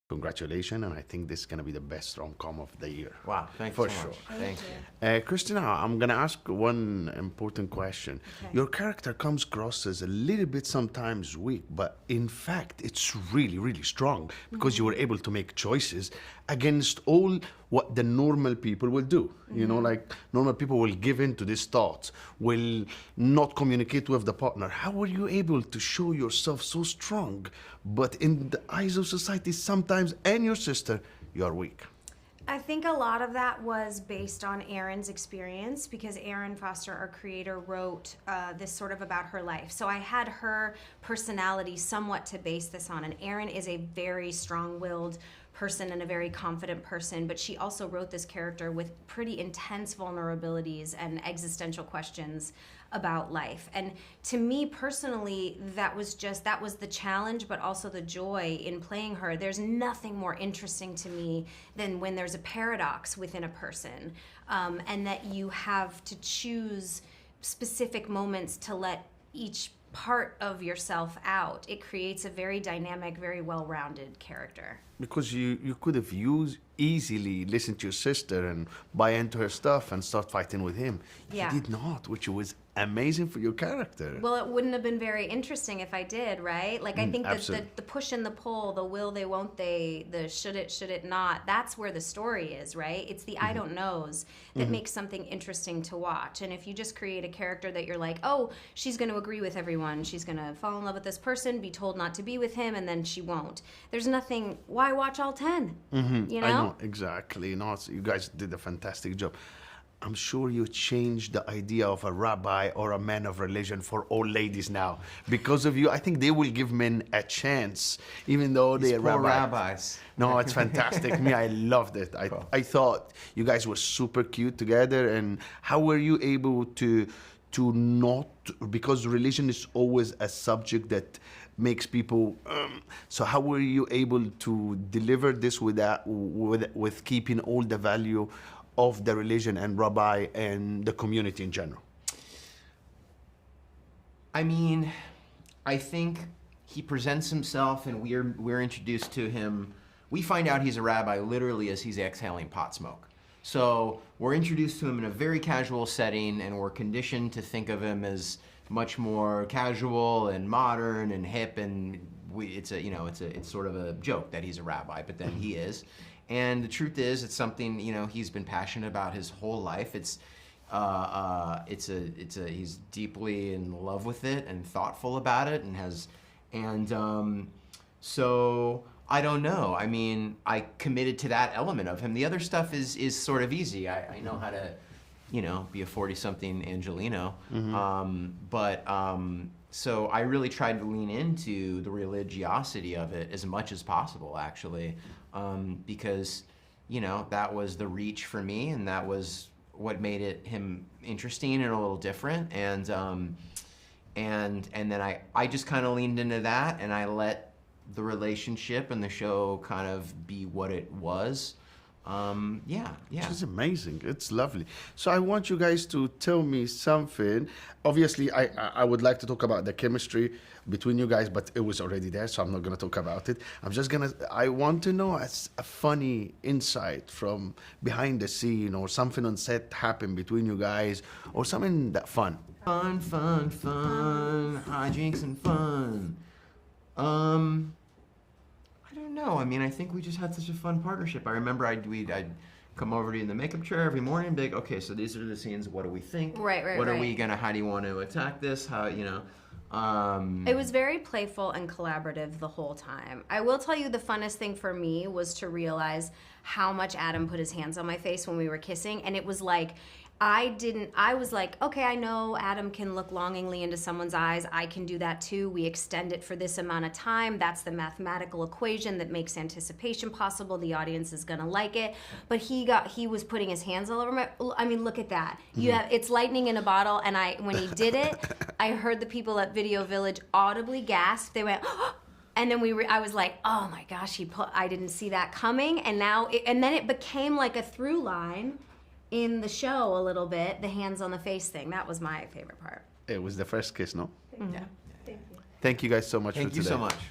Congratulations, and I think this is going to be the best rom-com of the year. Wow, thank For you so sure. much. Thank you. Christina, I'm going to ask one important question. Okay. Your character comes across as a little bit sometimes weak, but in fact, it's really, really strong because you were able to make choices against all what the normal people will do. You know, like normal people will give in to these thoughts, will not communicate with the partner. How were you able to show yourself so strong, but in the eyes of society sometimes, and your sister, you are weak? I think a lot of that was based on Erin's experience because Erin Foster, our creator, wrote this sort of about her life. So I had her personality somewhat to base this on. And Erin is a very strong-willed person and a very confident person, but she also wrote this character with pretty intense vulnerabilities and existential questions about life. And to me personally, that was the challenge, but also the joy in playing her. There's nothing more interesting to me than when there's a paradox within a person, and that you have to choose specific moments to let each part of yourself out. It creates a very dynamic, very well-rounded character. Because you could have easily listened to your sister and buy into her stuff and start fighting with him. Yeah. You did not, which was amazing for your character. Well, it wouldn't have been very interesting if I did, right? Like, I think that absolutely. the push and the pull, the will they, won't they, the should it not, that's where the story is, right? It's the I don't knows that makes something interesting to watch. And if you just create a character that you're like, oh, she's going to agree with everyone, she's going to fall in love with this person, be told not to be with him, and then she won't. There's nothing, why watch all 10? You know? I know, exactly. No, you guys did a fantastic job. I'm sure you changed the idea of a rabbi or a man of religion for all ladies now. Because of you, I think they will give men a chance, even though These they're poor rabbis. rabbis. No, it's fantastic. Me, I loved it. I thought you guys were super cute together. And how were you able to not, because religion is always a subject that makes people, so how were you able to deliver this with keeping all the value of the religion and rabbi and the community in general? I mean, I think he presents himself, and we're introduced to him. We find out he's a rabbi literally as he's exhaling pot smoke. So we're introduced to him in a very casual setting, and we're conditioned to think of him as much more casual and modern and hip, and it's sort of a joke that he's a rabbi, but then he is. And the truth is, it's something he's been passionate about his whole life. He's deeply in love with it and thoughtful about it, so I don't know. I mean, I committed to that element of him. The other stuff is sort of easy. I know how to, be a 40-something Angelino. So I really tried to lean into the religiosity of it as much as possible, actually, because, that was the reach for me, and that was what made him interesting and a little different. And then I just kind of leaned into that, and I let the relationship and the show kind of be what it was. Yeah. Which is amazing. It's lovely. So I want you guys to tell me something. Obviously, I would like to talk about the chemistry between you guys, but it was already there, so I'm not going to talk about it. I want to know a funny insight from behind the scene, or something on set happened between you guys, or something that fun. Fun, hijinks and fun. I don't know. I mean, I think we just had such a fun partnership. I remember I'd come over to you in the makeup chair every morning and be like, okay, so these are the scenes. What do we think? Right. How do you want to attack this? It was very playful and collaborative the whole time. I will tell you, the funnest thing for me was to realize how much Adam put his hands on my face when we were kissing, and it was like, I was like, okay, I know Adam can look longingly into someone's eyes. I can do that too. We extend it for this amount of time. That's the mathematical equation that makes anticipation possible. The audience is gonna like it. But he was putting his hands all over look at that. It's lightning in a bottle, and when he did it, I heard the people at Video Village audibly gasp. They went, oh! And then I was like, oh my gosh, I didn't see that coming. And then it became like a through line in the show a little bit, the hands on the face thing. That was my favorite part. It was the first kiss, no? Yeah. Thank you guys so much for today. Thank you so much.